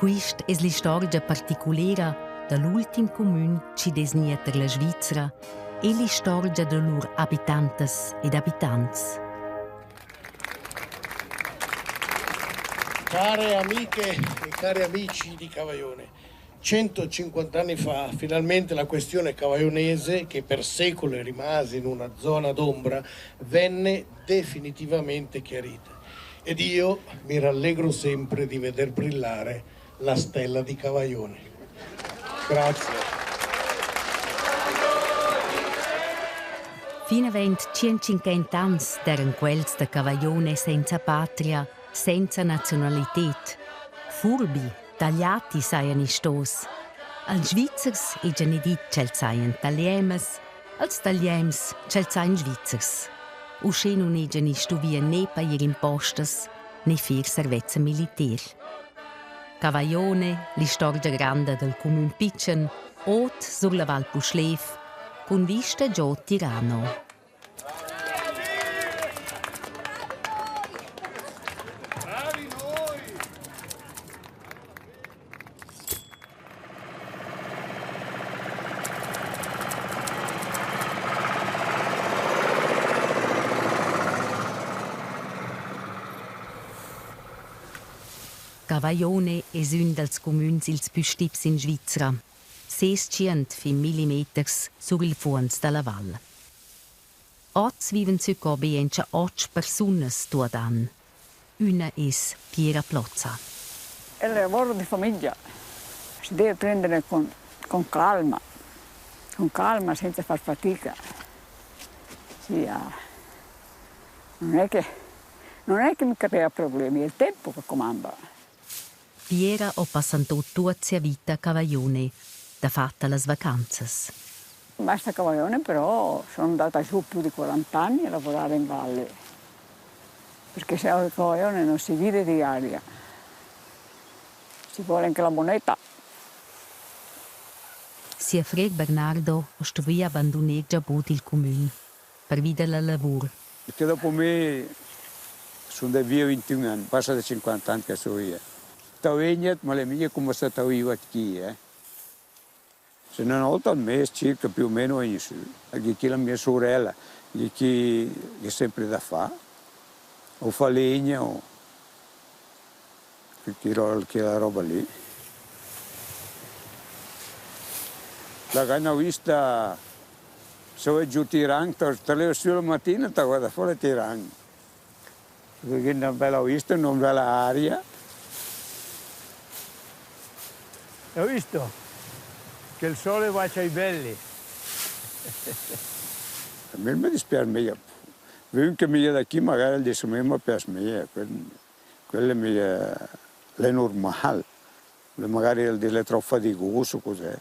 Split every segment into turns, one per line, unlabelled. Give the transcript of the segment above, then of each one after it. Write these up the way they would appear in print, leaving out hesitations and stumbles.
Questa è la storia particolare dell'ultimo comune che desnia per la Svizzera e la storia dei loro abitanti ed abitanti.
Care amiche e cari amici di Cavaglione, 150 anni fa finalmente la questione cavaionese, che per secoli rimase in una zona d'ombra, venne definitivamente chiarita. Ed io mi rallegro sempre di veder brillare la stella di Cavaglione. Grazie.
Fino a 150 anni erano quelli di Cavaglione senza patria, senza nazionalità. Furbi, tagliati saian i stos. Als Schweizers e già ne dit che saian tagliemes, als tagliems che saian Schweizers. Usce non e già ne stuvia ne per gli impostes, ne fir servezza militar. Cavaglione, la storia grande del comune Pitchen, ot sur la Val Puschlev, con vista già Tirano. Cavaglione è uno dei comuni più stips in Svizzera, 600 mm sul fondo della valle. Oggi vivono circa 8 persone dort an. Una è Piera Plozza.
È il lavoro di famiglia, si deve prendere con calma, senza far fatica. Sì, non è che mi crea problemi, è il tempo che comanda.
Piera ha passato tutta la vita a Cavaglione, da fatta le vacanze.
Basta Cavaglione, però sono andata giù più di 40 anni a lavorare in valle, perché se a Cavaglione non si vive di aria, si vuole anche la moneta.
Sia Fred Bernardo ha studiato abbandonare già il comune per vivere il lavoro.
Perché dopo me sono da via 21 anni, passa da 50 anni che sono io. Tavegnet, ma le mie come sta io qui, Se non una volta al mese circa più o meno ogni su. Anche la mia sorella, che è sempre da fare, o fa legna o quella roba lì. La canna vista, se vuoi giù Tirang, te le sulla mattina ti guarda fuori Tirang. Perché è una bella vista, una bella aria.
Hai visto? Che il sole bacia i belli.
A me mi dispiace meglio. Vedo che meglio da qui magari adesso mi piace meglio. Quello è normale. Magari delle troppo faticoso cos'è.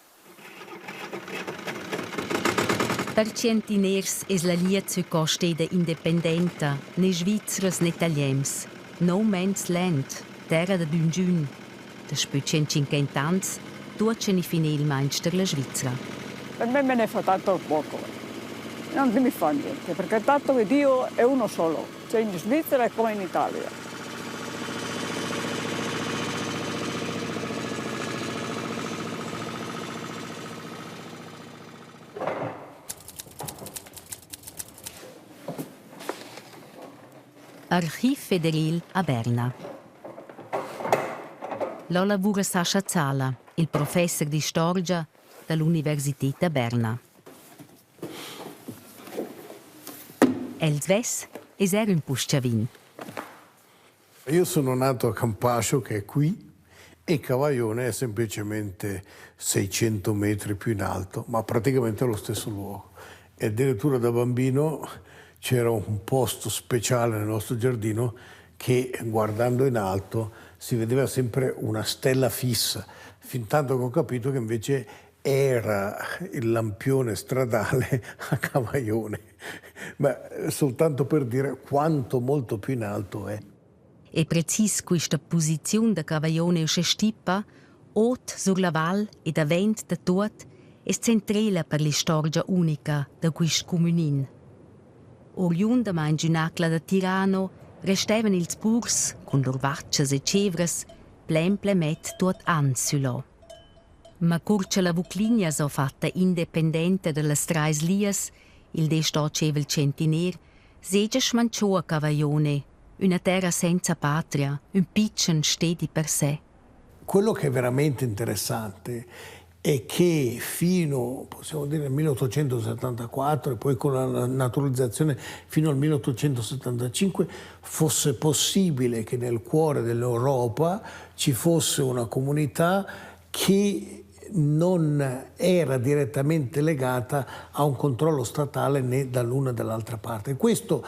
Per centiners è la lia zu costede independenta, ne Svizzers ne Italiens. No man's land, terra de Düngiun. Da spüt 150 anni, tucce ne finil mainster la Svizzera.
Per me ne fa tanto poco. Non mi fa niente, perché tanto che Dio è uno solo, cioè in Svizzera è come in Italia.
Archiv Federil a Berna. Là lavora Sascha Zala, il professor di storia dell'Università di Berna. Els ves era un pusciavin.
Io sono nato a Campascio, che è qui, e Cavaglione è semplicemente 600 metri più in alto, ma praticamente allo stesso luogo. E addirittura da bambino c'era un posto speciale nel nostro giardino che, guardando in alto, si vedeva sempre una stella fissa, fin tanto che ho capito che invece era il lampione stradale a Cavaglione. Ma soltanto per dire quanto molto più in alto è.
E precis questa posizione da Cavaglione usce stippa, ot sur la val e da vent da tot, è centrale per la storia unica da questo comunin. Oriunda ma in giunacla da Tirano restevan ils purs, con lor vaccias e cevras, plemmet tuot ansulo. Ma curce la Vucligna so fatta indipendente delle strais lias, il desto cevel centiner, segge smanciò a Cavaglione, una terra senza patria, un piccin stedi per sé.
Quello che è veramente interessante è che fino, possiamo dire, al 1874 e poi con la naturalizzazione fino al 1875 fosse possibile che nel cuore dell'Europa ci fosse una comunità che non era direttamente legata a un controllo statale né dall'una né dall'altra parte. Questo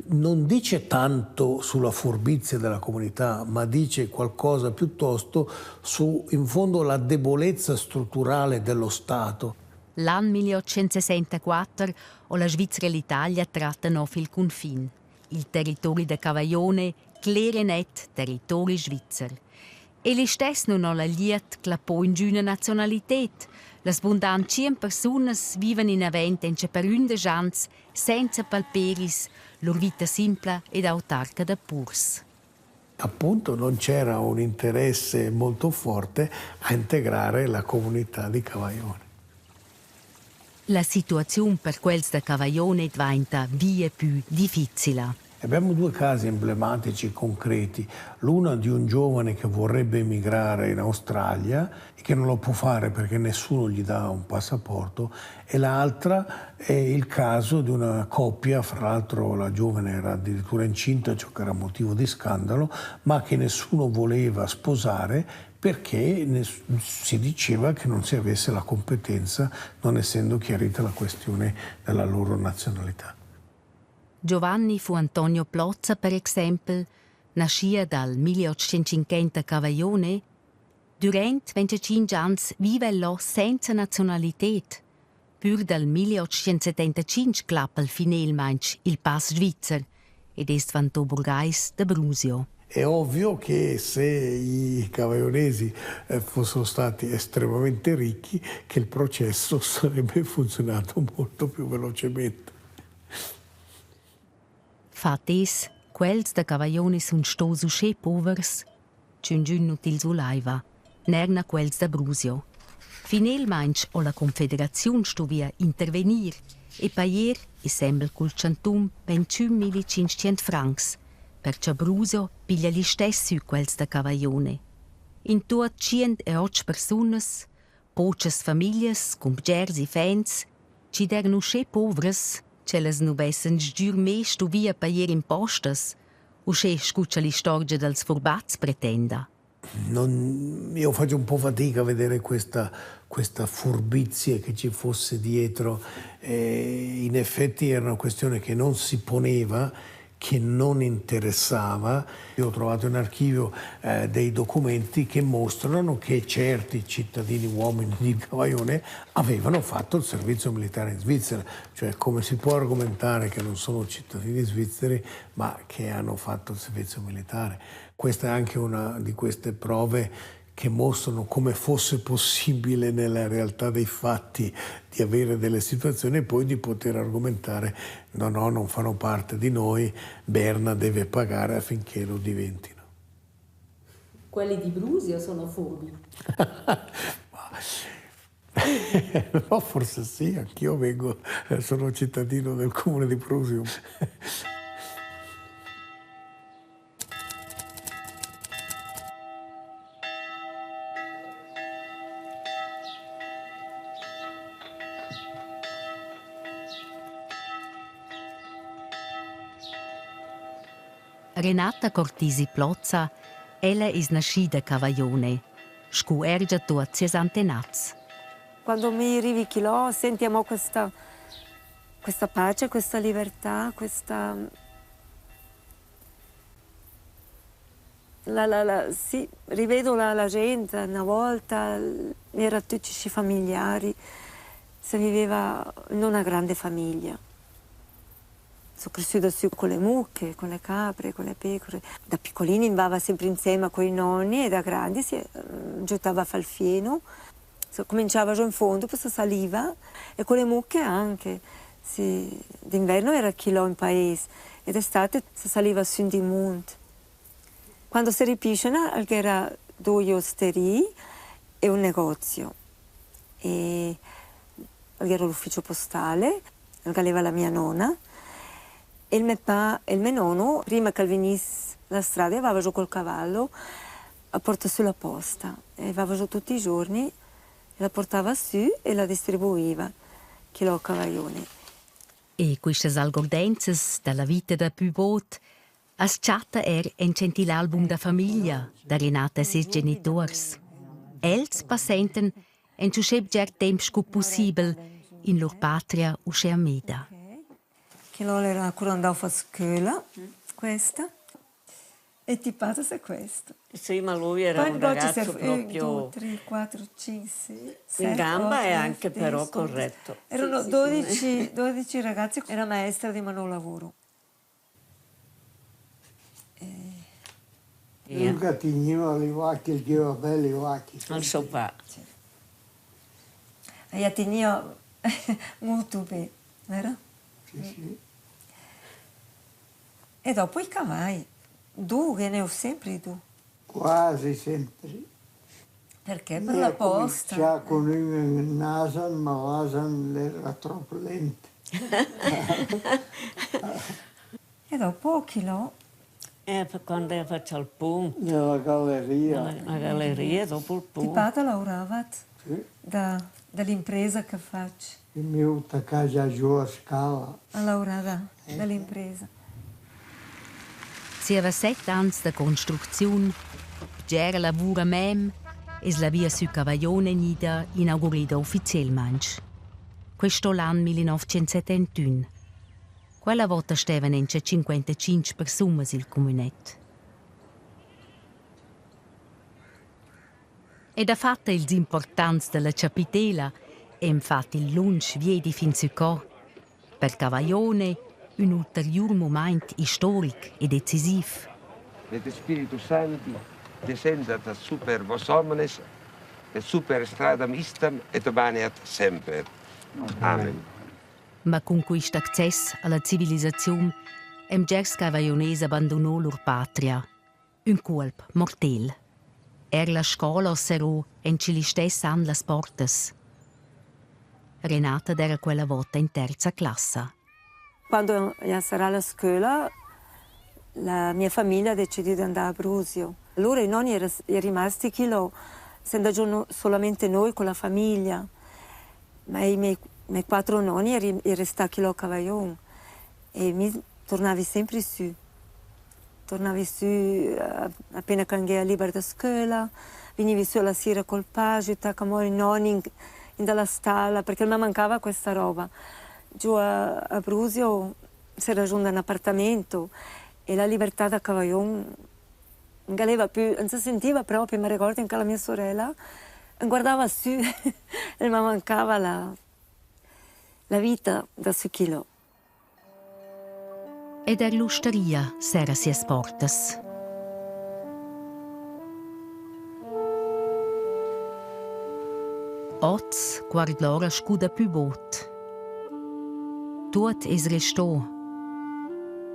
non dice tanto sulla furbizia della comunità, ma dice qualcosa piuttosto su, in fondo, la debolezza strutturale dello Stato.
L'anno 1864 o la Svizzera e l'Italia trattano il confine. Il territorio di Cavaglione clere net territorio svizzero. E li stessi non hanno la liet che la poi in giuna nazionalità. Le sbundanti 100 persone vivono in avventenze per 11 anni senza palperis, loro vita simple ed autarca da purs.
Appunto non c'era un interesse molto forte a integrare la comunità di Cavaglione.
La situazione per quels da Cavaglione diventa via più difficile.
Abbiamo due casi emblematici concreti, l'uno di un giovane che vorrebbe emigrare in Australia e che non lo può fare perché nessuno gli dà un passaporto, e l'altra è il caso di una coppia, fra l'altro la giovane era addirittura incinta, ciò che era motivo di scandalo, ma che nessuno voleva sposare perché si diceva che non si avesse la competenza, non essendo chiarita la questione della loro nazionalità.
Giovanni fu Antonio Plozza, per esempio, nascia dal 1850 a Cavaglione. Durante 25 anni vive là senza nazionalità. Pur dal 1875 clappa finalmente il pass svizzero ed è diventato burgais de Brusio.
È ovvio che se i cavaglionesi fossero stati estremamente ricchi, che il processo sarebbe funzionato molto più velocemente.
Fatis, quels da Cavaglione sun stosu sche povers, giun util sulaiva, nerna quels da Brusio. Finalmente o la Confederazione stovia intervenir e paier e sembel col centum 21.500 francs, perché Brusio piglia gli stessi quels da Cavaglione. In tuot 108 personas, poches famiglie, compgers e fans, ci dernu sche povres, ce les nu bessen sgiur me stovia paier impostas, o sche scuccia li storge dels furbats pretenda.
Io faccio un po' fatica a vedere questa furbizia che ci fosse dietro. In effetti era una questione che non si poneva, che non interessava. Io ho trovato in archivio dei documenti che mostrano che certi cittadini uomini di Cavaglione avevano fatto il servizio militare in Svizzera. Cioè, come si può argomentare che non sono cittadini svizzeri ma che hanno fatto il servizio militare? Questa è anche una di queste prove che mostrano come fosse possibile nella realtà dei fatti di avere delle situazioni e poi di poter argomentare no, non fanno parte di noi, Berna deve pagare affinché lo diventino.
Quelli di Brusio sono furbi?
No, forse sì, anch'io sono cittadino del comune di Brusio.
Renata Cortisi Plozza, ella è nascita a Cavaglione, scu ergia tuot ses antenats.
Quando mi arrivi là sentiamo questa pace, questa libertà, sì, rivedo la gente, una volta erano tutti familiari, si viveva in una grande famiglia. Sono cresciuta su con le mucche, con le capre, con le pecore. Da piccolini andava sempre insieme con i nonni e da grandi si giocava a fare il fieno. Cominciava già in fondo, poi si saliva e con le mucche anche. D'inverno era chilò in paese e d'estate si saliva su di monte. Quando si ripisce, era 2 osterie e un negozio. E era l'ufficio postale, aveva la mia nonna. E il mio nonno, prima che venisse la strada, aveva giù col cavallo a portare sulla posta. E aveva giù tutti i giorni, la portava su e la distribuiva, che l'ho cavaglione.
E queste algordenze della vita da Pübot as chatta in l'album da famiglia da Renata e ses genitors. Els passenten en ciò ger temps sco possibile in lor patria usce a Meda.
Che loro era ancora andavo a scuola, questa, e tipata se questo.
Sì, ma lui era un ragazzo proprio
2, 3, 4, 5, 6, 7,
in gamba
8,
e anche
10,
però
11.
corretto.
Erano 12 ragazzi, era maestra di manovlavoro.
Luca tigneva le vacche, il ghio le vacche.
Al sopra.
E tenia molto bene, vero?
Sì.
E dopo i cavalli, 2 ne ho sempre 2.
Quasi sempre.
Perché? Per la posta.
Già con uno in naso, ma l'Asan era troppo lento.
E dopo chi l'ho?
Per quando faccio il punto,
Nella galleria.
la galleria, dopo il punto.
Tipata lavoravat
Sì.
dall'impresa che faccio.
Il mio casa giù a scala.
A lavorare dall'impresa.
Si aveva 7 anni di costruzione, c'era lavoro mem e la via su Cavaglione Nida inaugurata ufficialmente. Questo l'anno 1971. Quella volta stavano in 55 persone il comunetto. E da fatta ils importanza della capitela e infatti il lunch viedi fin su qua. Per Cavaglione un ulterior momento storico e decisivo.
Mit dem Spiritus Sancti descendat super vos homines et super stradam istam et obaneat semper. Amen.
Ma con questo accesso alla civilizzazione, gers cavaglionesi abbandonò loro patria. Un colpo mortale. Era la scuola osserò in cui stessi anni le porte. Renata era quella volta in 3ª classe.
Quando sarà alla scuola, la mia famiglia ha deciso di andare a Brusio. Allora i nonni erano rimasti qui, essendo solamente noi con la famiglia. Ma i miei 4 nonni erano restati qui a Cavaglione e mi tornavi sempre su. Tornavi su appena che andavo libera da scuola, venivi su alla sera col page, con i nonni dalla stalla, perché mi mancava questa roba. Giù a Brusio si era raggiunto un appartamento e la libertà da Cavaglione non si sentiva proprio. Mi ricordo che la mia sorella guardava su e mi mancava la vita da su chilo.
Ed er l'osteria s'era si portes. Oz guard l'ora scuda Pübot. Tut es restò.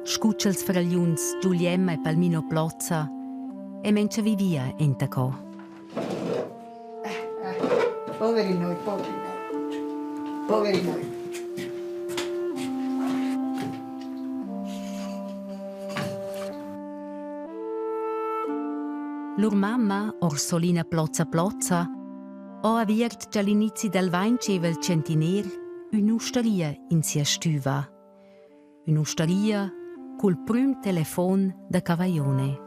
Scucciels fragliuns Giuliemma e Palmino Plozza e mentre vivia in tacò.
Poveri noi. Poveri noi.
Lur mamma, Orsolina Plozza Plozza, ha avviato già all'inizio del XXe centenario un'osteria in sia stuva. Un'osteria col primo telefono da Cavaglione.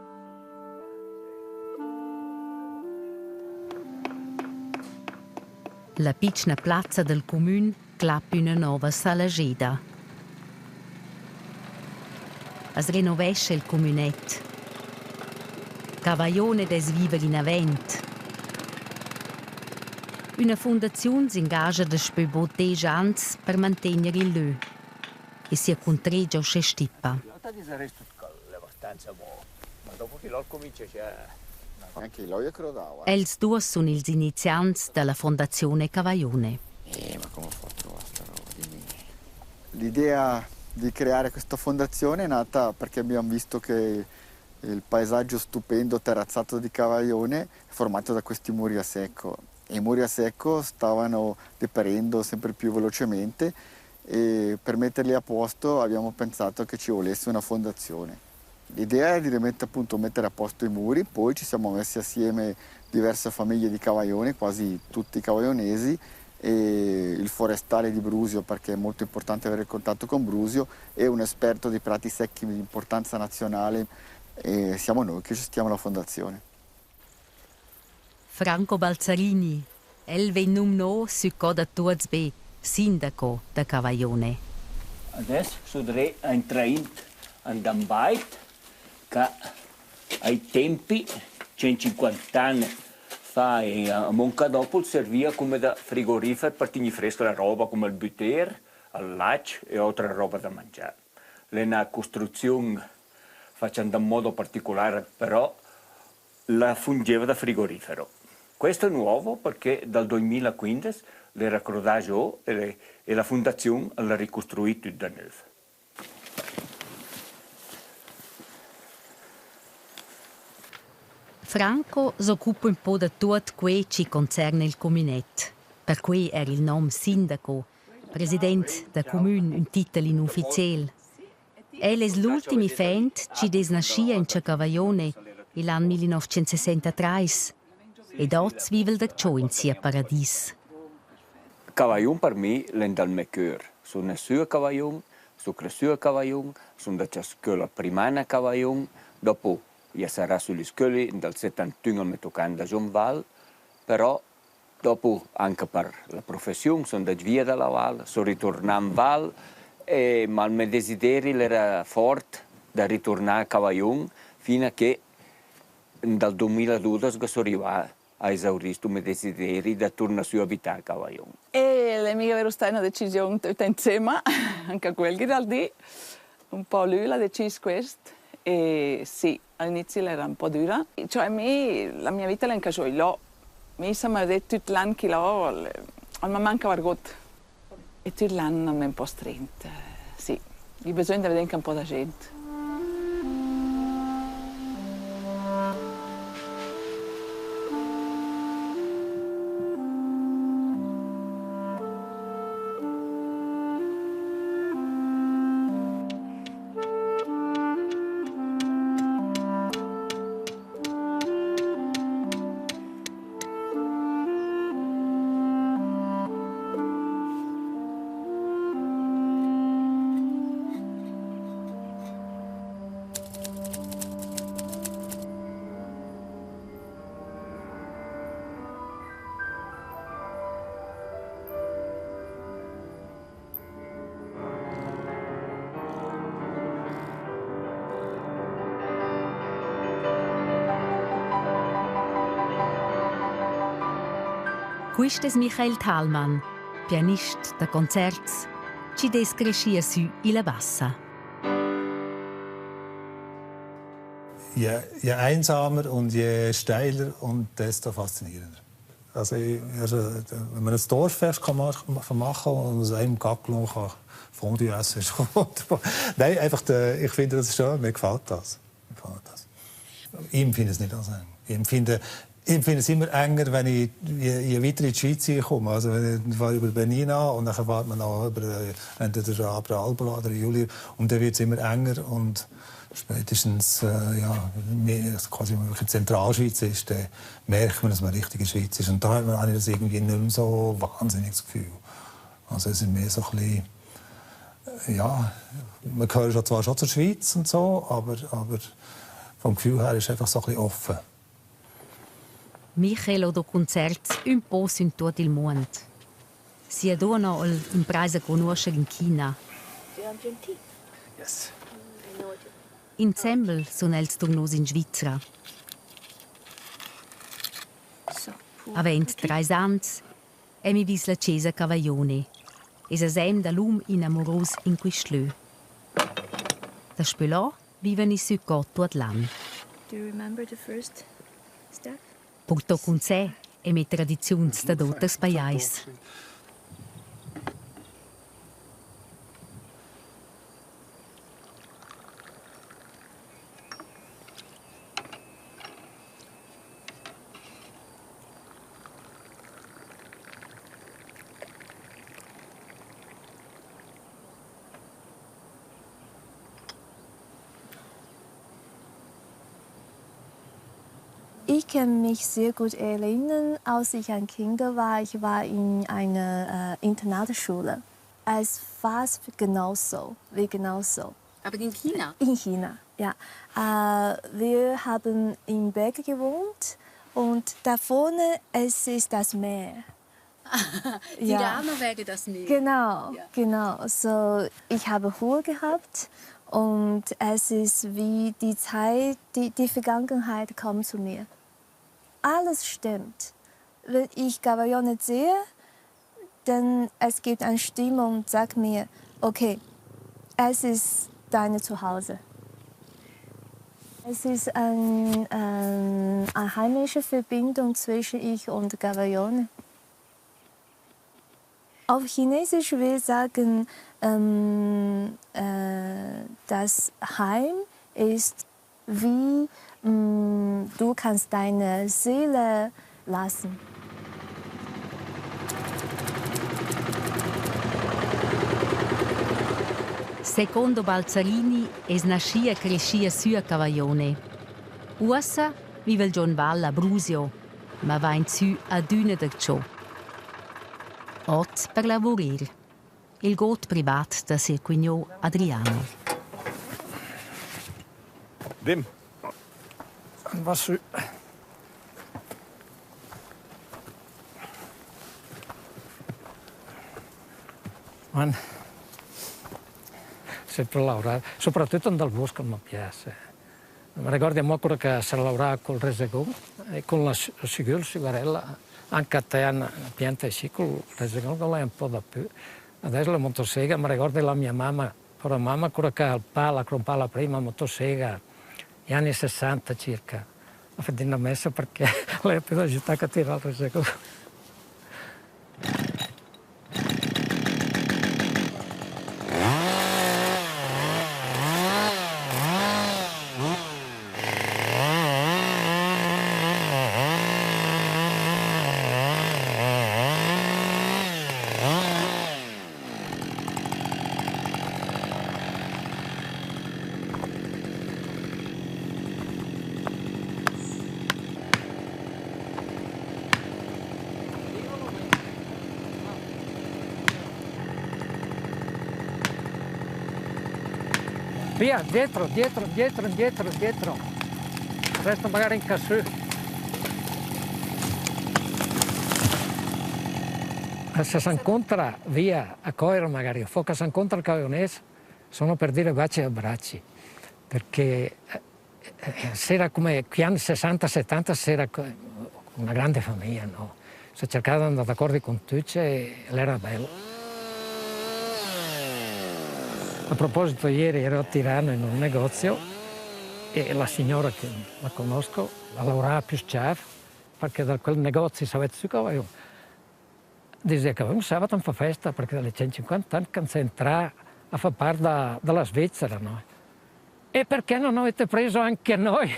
La piccola piazza del comune clappa una nuova salageda. Es renovesce il comunetto. Cavaglione des viver in avent. Una fondazione si ingaggia da spöbo 10 anni per mantenere il lö e si contreggia o se stippa. Els due sono gli inizianti della fondazione Cavaglione.
Ma come ho fatto questa roba? L'idea di creare questa fondazione è nata perché abbiamo visto che
Il paesaggio stupendo terrazzato di Cavaglione è formato da questi muri a secco. I muri a secco stavano deperendo sempre più velocemente e per metterli a posto abbiamo pensato che ci volesse una fondazione. L'idea era di mettere a posto i muri, poi ci siamo messi assieme diverse famiglie di Cavaglione, quasi tutti cavaglionesi, e il forestale di Brusio, perché è molto importante avere il contatto con Brusio, e un esperto di prati secchi di importanza nazionale, e siamo noi che gestiamo la fondazione.
Franco Balzarini, el vennum no su coda tuazbe, sindaco da Cavaglione.
Adesso sudrei ein traint andam bait che ai tempi 150 anni fa a Moncadopoli serviva come da frigorifero per tenere fresca la roba come il butter, il latte e altra roba da mangiare. È una costruzione fatta in un modo particolare, però la fungeva da frigorifero. Questo è nuovo perché dal 2015 le raccordaggio e la fondazione l'ha ricostruito da nuovo.
Franco si occupa un po' di tutto quello che concerne il comunet. Per cui era il nome sindaco, presidente del comune, un titolo inufficiale. È l'ultimo fent che nascia in Cavaglione l'anno 1963 e dopo vive da ciò in sia paradis.
Cavaglione per me è dal mio cuore. Sono nato a Cavaglione, sono cresciuto a Cavaglione, sono da scuola primaria a Cavaglione, dopo io sarò sulle scuole dal 71 mi toccando a Giomval, però dopo anche per la professione sono da via dalla Val, sono ritornato in Val, ma il mio desiderio era forte di ritornare a Cavaglione fino a che dal 2012 sono arrivato a esaurire il mio desiderio di tornare su abitare a Cavaglione.
E la mia era stata una decisione tutta insieme, anche quel che dal dì, un po' lui l'ha deciso questo, e sì, all'inizio era un po' dura. Cioè, la mia vita l'ha incasciata là, mi sono detto tutto l'anno che là, mi manca qualcosa. E tutto l'anno mi è un po' stretto, sì, ho bisogno di vedere anche un po' di gente.
Questo è Michael Thalmann, pianista da concerti, che descrive su Ila Bassa.
Je einsamer und je steiler und desto faszinierender. Also, wenn man ein Dorffest machen kann und aus einem Gackelon Fondue essen, ist schon wunderbar. Nein, einfach, ich finde das schön, mir gefällt das. Ich empfinde es nicht als eng. Ich finde es immer enger, wenn ich je weiter in die Schweiz komme. Also, ich fahre über Benin an und dann fährt man noch über entweder Abra Albola oder Julier. Und dann wird es immer enger. Und spätestens quasi wenn man in Zentralschweiz ist, dann merkt man, dass man richtig in der Schweiz ist. Und da habe ich das irgendwie nicht mehr so wahnsinnig das Gefühl. Also, es ist mehr so ein bisschen, ja, man gehört zwar schon zur Schweiz und so, aber vom Gefühl her ist es einfach so ein bisschen offen.
Michael do concerti un po' in tutto il mondo. Si adorano l'impresa a conoscere in Cina.
Yes.
Insieme sono els tornati in Svizzera. Avent 3 anni, mi vis la Chiesa Cavaglione. E sasem da l'um inamoros in quistlö. Da spelò viven i su tutto l'anno.
Do you remember the first step?
Portò con sé e le tradizioni da dotters paiais.
Ich kann mich sehr gut erinnern, als ich ein Kind war. Ich war in einer Internatsschule. Es war genauso.
Aber in China?
In China, ja. Wir haben in Bergen gewohnt und da vorne ist das Meer.
Tirana wäre das Meer.
Genau. So, ich habe Ruhe gehabt und es ist wie die Zeit, die Vergangenheit kommt zu mir. Alles stimmt. Wenn ich Gavaglione sehe, dann es gibt eine Stimme und sagt mir, okay, es ist dein Zuhause. Es ist eine heimische Verbindung zwischen ich und Gavaglione. Auf Chinesisch will ich sagen, das Heim ist wie du kannst deine Seele lassen.
Secondo Balzarini es nascia e crescia su a Cavaglione. Ussa vive il John Val a Brusio, ma va in su a Düne de Ciò. Ot per lavorare. Il got privat da suo cugno Adriano.
Wim, va su. Man, sempre lavorato, soprattutto nel bosco mi piace. Mi ricordo ancora che si lavorava col resegone e con la sigarella, anche a te una pianta sì, con il resegone con lei un po' da più. Adesso la motosega, mi ricordo la mia mamma, ancora che il pala, la prima motosega, negli anni 60 circa. Ha fatto una messa perché lei ha più aiutato a tirare il resegone. Via, dietro. Resta magari in cassù. Se si incontra via a Coiro magari, o che si incontra il Cavaglionese, sono per dire baci e abbracci. Perché c'era come gli anni 60-70 c'era una grande famiglia, no? Si cercava di andare d'accordo con tutti e era bello. A proposito, ieri ero a Tirano in un negozio e la signora che la conosco, la lavorava più schiaff, perché da quel negozio sapete su Cavaglione, diceva che un sabato fa festa perché dalle 150 anni che si entra a far parte della Svizzera, no? E perché non avete preso anche noi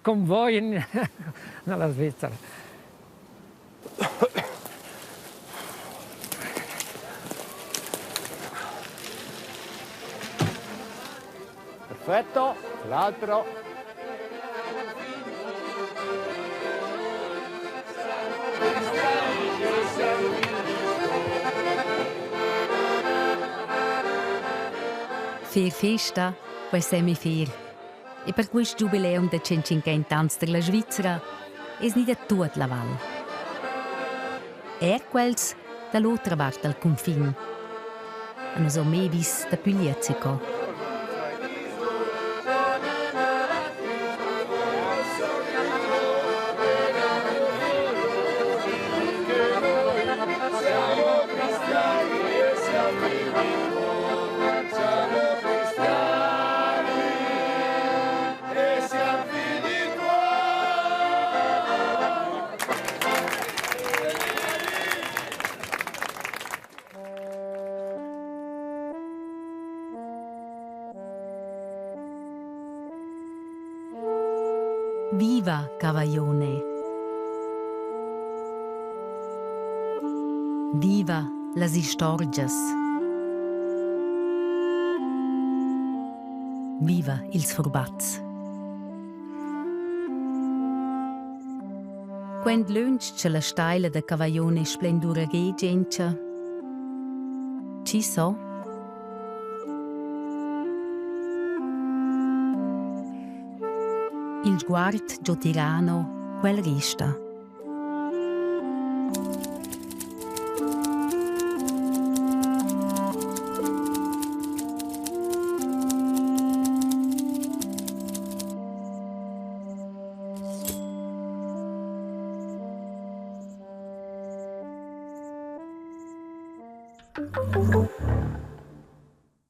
con voi nella Svizzera? Perfetto, l'altro.
Fair festa, poi semi fair. E per questo giubileum da 150 anni della Svizzera è nicht tutta la Val. Quels dall'altra parte del confine. E non so mai vis da Pugliezzico. Viva Cavaglione! Viva las istorgias! Viva ils furbats! Quando lunch c'è la steila da Cavaglione splendura regenza, ci so? Il sguardo già tirano, quel resta.